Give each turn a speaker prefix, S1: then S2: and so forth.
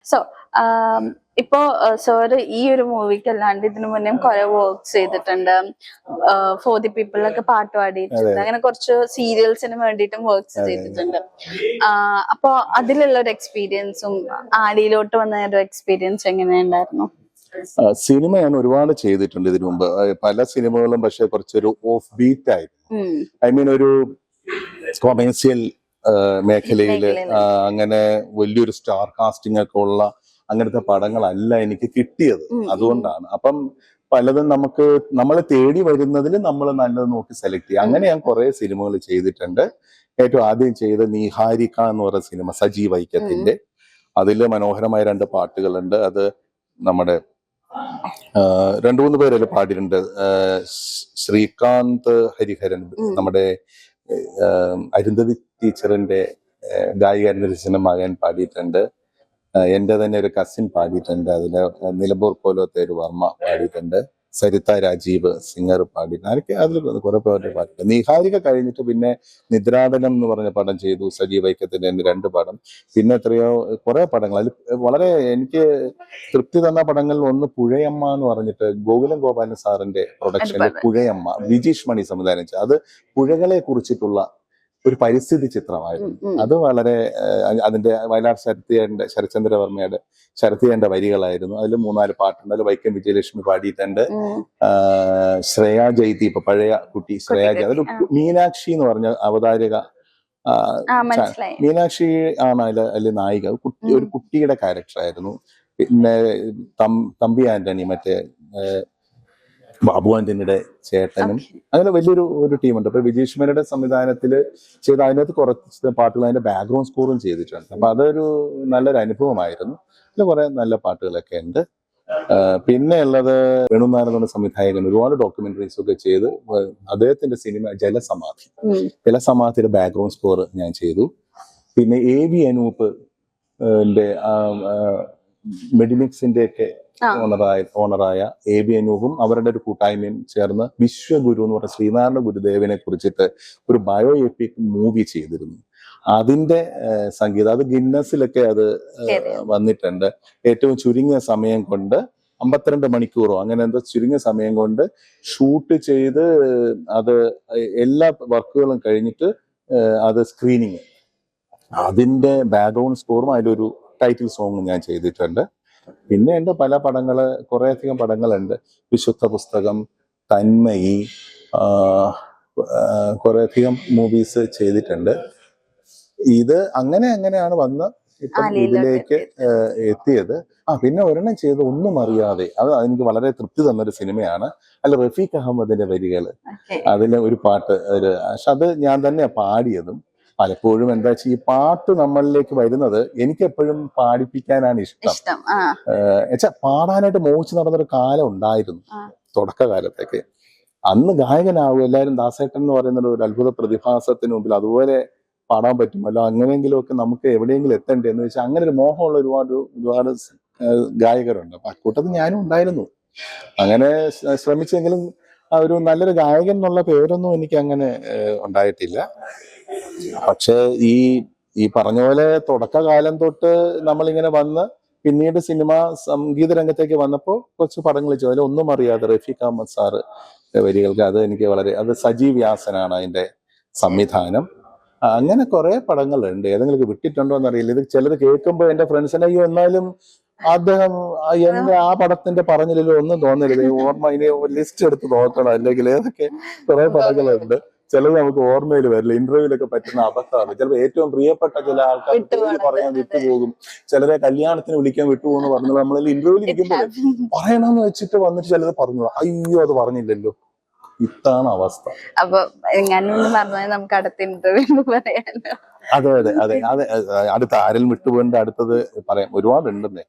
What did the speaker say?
S1: So ഇപ്പോ sir ഈ ഒരു മൂവിക്ക് അല്ലാണ്ട് ഇതിനു മുന്നേ കുറെ വർക്ക്സ് ചെയ്തിട്ടുണ്ട്. ഫോർ ദി പീപ്പിളിലൊക്കെ പാട്ട് പാടിയിട്ടുണ്ട്. അങ്ങനെ കുറച്ച് സീരിയൽസിന് വേണ്ടിയിട്ടും വർക്ക്സ് ചെയ്തിട്ടുണ്ട്. അപ്പൊ അതിലുള്ള ഒരു എക്സ്പീരിയൻസും ആടിയിലോട്ട് വന്ന ഒരു എക്സ്പീരിയൻസ് എങ്ങനെയുണ്ടായിരുന്നു?
S2: സിനിമ ഞാൻ ഒരുപാട് ചെയ്തിട്ടുണ്ട് ഇതിനു മുമ്പ്. പല സിനിമകളും പക്ഷെ കുറച്ചൊരു ഓഫ് ബീറ്റ് ആയിരുന്നു. ഐ മീൻ ഒരു കൊമേഴ്സ്യൽ മേഖലയില് അങ്ങനെ വലിയൊരു സ്റ്റാർ കാസ്റ്റിംഗ് ഒക്കെ ഉള്ള അങ്ങനത്തെ പടങ്ങളല്ല എനിക്ക് കിട്ടിയത്. അതുകൊണ്ടാണ് അപ്പം പലതും നമ്മളെ തേടി വരുന്നതിൽ നമ്മൾ നല്ലത് നോക്കി സെലക്ട് ചെയ്യുക. അങ്ങനെ ഞാൻ കുറെ സിനിമകൾ ചെയ്തിട്ടുണ്ട്. ഏറ്റവും ആദ്യം ചെയ്ത നീഹാരിക എന്ന് പറയുന്ന സിനിമ സജി വൈക്കത്തിന്റെ. അതില് മനോഹരമായ 2 പാട്ടുകളുണ്ട്. അത് നമ്മുടെ 2-3 പേരല്ലേ പാടിയിട്ടുണ്ട്. ശ്രീകാന്ത് ഹരിഹരൻ, നമ്മുടെ അരുന്ധതി ടീച്ചറിന്റെ ഗായിക അരുന്ധതി മകൻ പാടിയിട്ടുണ്ട്. എന്റെ തന്നെ ഒരു കസിൻ പാടിയിട്ടുണ്ട്. അതില് നിലമ്പൂർ പോലത്തെ ഒരു വർമ്മ പാടിയിട്ടുണ്ട്. സരിത രാജീവ് സിംഗർ പാടിയിട്ടുണ്ട്. അതിൽ കുറെ പേരുടെ പാട്ടിട്ടുണ്ട്. നീഹാരിക കഴിഞ്ഞിട്ട് പിന്നെ നിദ്രാടനം എന്ന് പറഞ്ഞ പടം ചെയ്തു. സജി വൈക്കത്തിന്റെ 2 പടം. പിന്നെ എത്രയോ കുറെ പടങ്ങൾ. അതിൽ വളരെ എനിക്ക് തൃപ്തി തന്ന പടങ്ങളിൽ ഒന്ന് പുഴയമ്മ എന്ന് പറഞ്ഞിട്ട് ഗോകുലം ഗോപാലൻ സാറിന്റെ പ്രൊഡക്ഷനിലെ പുഴയമ്മ, വിജീഷ് മണി സംവിധാനം ചെയ്തു. അത് പുഴകളെ കുറിച്ചിട്ടുള്ള ഒരു പരിസ്ഥിതി ചിത്രമായിരുന്നു. അത് വളരെ അതിന്റെ വയലാർ ശരത്ചന്ദ്രവർമ്മയുടെ ശരത്തിയന്റെ വരികളായിരുന്നു. അതിൽ 3-4 പാട്ടുണ്ട്. അതിൽ വൈക്കം വിജയലക്ഷ്മി പാടിയിട്ടുണ്ട്. ശ്രേയ ജയ്ദീപ്, പഴയ കുട്ടി ശ്രേയ ജയ്ദീപ്. അതിൽ മീനാക്ഷി എന്ന് പറഞ്ഞ അവതാരക, മീനാക്ഷി ആണ് അതിൽ നായിക. ഒരു കുട്ടിയുടെ ക്യാരക്ടറായിരുന്നു. പിന്നെ തമ്പി ആന്റണി, മറ്റേ ബാബു ആന്റണിയുടെ ചേട്ടനും, അങ്ങനെ വലിയൊരു ടീമുണ്ട്. അപ്പൊ വിജീഷ് മേനയുടെ സംവിധാനത്തിൽ ചെയ്ത അതിനകത്ത് കുറച്ച് പാട്ടുകൾ അതിന്റെ ബാക്ക്ഗ്രൗണ്ട് സ്കോറും ചെയ്തിട്ടുണ്ട്. അപ്പൊ അതൊരു നല്ലൊരു അനുഭവമായിരുന്നു. അതിൽ കുറെ നല്ല പാട്ടുകളൊക്കെ ഉണ്ട്. പിന്നെ ഉള്ളത് വേണുനാരായണ സംവിധായകൻ ഒരുപാട് ഡോക്യുമെന്ററീസ് ഒക്കെ ചെയ്ത് അദ്ദേഹത്തിന്റെ സിനിമ ജലസമാധിയുടെ ബാക്ക്ഗ്രൗണ്ട് സ്കോർ ഞാൻ ചെയ്തു. പിന്നെ AB അനൂപ് മെഡിമിക്സിന്റെ ഒക്കെ ഓണറായ AB അനൂപും അവരുടെ ഒരു കൂട്ടായ്മയും ചേർന്ന് വിശ്വഗുരു എന്ന് പറഞ്ഞ ശ്രീനാരായണ ഗുരുദേവനെ കുറിച്ചിട്ട് ഒരു ബയോ എപ്പിക് മൂവി ചെയ്തിരുന്നു. അതിന്റെ സംഗീതം അത് ഗിന്നസിലൊക്കെ അത് വന്നിട്ടുണ്ട്. ഏറ്റവും ചുരുങ്ങിയ സമയം കൊണ്ട് 52 മണിക്കൂറോ അങ്ങനെ എന്തോ ചുരുങ്ങിയ സമയം കൊണ്ട് ഷൂട്ട് ചെയ്ത് അത് എല്ലാ വർക്കുകളും കഴിഞ്ഞിട്ട് അത് സ്ക്രീനിങ്, അതിന്റെ ബാക്ക്ഗ്രൗണ്ട് സ്കോറും അതിലൊരു ടൈറ്റിൽ സോങ്ങും ഞാൻ ചെയ്തിട്ടുണ്ട്. പിന്നെ എന്റെ പല പടങ്ങള്, കുറേയധികം പടങ്ങളുണ്ട്. വിശുദ്ധ പുസ്തകം, തന്മയി, കുറേയധികം മൂവീസ് ചെയ്തിട്ടുണ്ട്. ഇത് അങ്ങനെയാണ് വന്ന് ഇപ്പം ഇതിലേക്ക് എത്തിയത്. പിന്നെ ഒരെണ്ണം ചെയ്ത് ഒന്നും അറിയാതെ, അത് എനിക്ക് വളരെ തൃപ്തി തന്നൊരു സിനിമയാണ്. അല്ല, റഫീഖ് അഹമ്മദിന്റെ വരികള്, അതിലെ ഒരു പാട്ട്, പക്ഷെ അത് ഞാൻ തന്നെ പാടിയതും. പലപ്പോഴും എന്താ വെച്ചാൽ ഈ പാട്ട് നമ്മളിലേക്ക് വരുന്നത് എനിക്ക് എപ്പോഴും പാടിപ്പിക്കാനാണ് ഇഷ്ടം. എന്നുവെച്ചാൽ പാടാനായിട്ട് മോഹിച്ച് നടന്നൊരു കാലം ഉണ്ടായിരുന്നു തുടക്കകാലത്തൊക്കെ. അന്ന് ഗായകനാവും എല്ലാവരും ദാസേട്ടൻ എന്ന് പറയുന്ന ഒരു അത്ഭുത പ്രതിഭാസത്തിന് മുമ്പിൽ അതുപോലെ പാടാൻ പറ്റുമല്ലോ, അങ്ങനെയെങ്കിലും ഒക്കെ നമുക്ക് എവിടെയെങ്കിലും എത്തണ്ടേ എന്ന് വെച്ചാൽ അങ്ങനെ ഒരു മോഹമുള്ള ഒരുപാട് ഗായകരുണ്ട്. അപ്പൊ അക്കൂട്ടത്തിൽ ഞാനും ഉണ്ടായിരുന്നു. അങ്ങനെ ശ്രമിച്ചെങ്കിലും ഒരു നല്ലൊരു ഗായകൻ എന്നുള്ള പേരൊന്നും എനിക്ക് അങ്ങനെ ഉണ്ടായിട്ടില്ല. പക്ഷെ ഈ പറഞ്ഞ പോലെ തുടക്കകാലം തൊട്ട് നമ്മളിങ്ങനെ വന്ന് പിന്നീട് സംഗീത രംഗത്തേക്ക് വന്നപ്പോൾ കുറച്ച് പടങ്ങൾ ചെയ്തു. അതിൽ ഒന്നും അറിയാതെ റഫീഖ് അഹമ്മദ് സാറ് വരികൾക്ക്, അത് എനിക്ക് അത് സജീവ് വ്യാസനാണ് അതിന്റെ സംവിധാനം. അങ്ങനെ കുറെ പടങ്ങളുണ്ട്. ഏതെങ്കിലും വിട്ടിട്ടുണ്ടോ എന്നറിയില്ല. ഇത് ചിലത് കേൾക്കുമ്പോൾ എന്റെ ഫ്രണ്ട്സിനെ അയ്യോ എന്നാലും അദ്ദേഹം എന്റെ ആ പടത്തിന്റെ പറഞ്ഞില്ലല്ലോ ഒന്നും തോന്നരുത്, ഓർമ്മ ഇനി ലിസ്റ്റ് എടുത്ത് നോക്കണം, അല്ലെങ്കിൽ ഏതൊക്കെ കുറെ പടങ്ങളുണ്ട്. ചിലത് നമുക്ക് ഓർമ്മയിൽ വരില്ല. ഇന്റർവ്യൂലൊക്കെ പറ്റുന്ന അബദ്ധമാണ്. ചിലപ്പോൾ ഏറ്റവും പ്രിയപ്പെട്ട ചില ആൾക്കാർ പേര് പറയാൻ വിട്ടുപോകും. ചിലരെ കല്യാണത്തിന് വിളിക്കാൻ വിട്ടുപോകുന്നു പറഞ്ഞത് നമ്മൾ ഇന്റർവ്യൂവിൽ ഇരിക്കുമ്പോൾ പറയണമെന്ന് വെച്ചിട്ട് വന്നിട്ട് ചിലത് പറഞ്ഞു, അയ്യോ അത് പറഞ്ഞില്ലല്ലോ. ഇതാണ് അവസ്ഥ.
S1: അപ്പൊ നമുക്ക് അടുത്ത ഇന്റർവ്യൂ പറയാനോ?
S2: അതെ അടുത്ത ആരെങ്കിലും വിട്ടുപോകേണ്ട അടുത്തത് പറയാം, ഒരുപാടുണ്ടെന്നേ.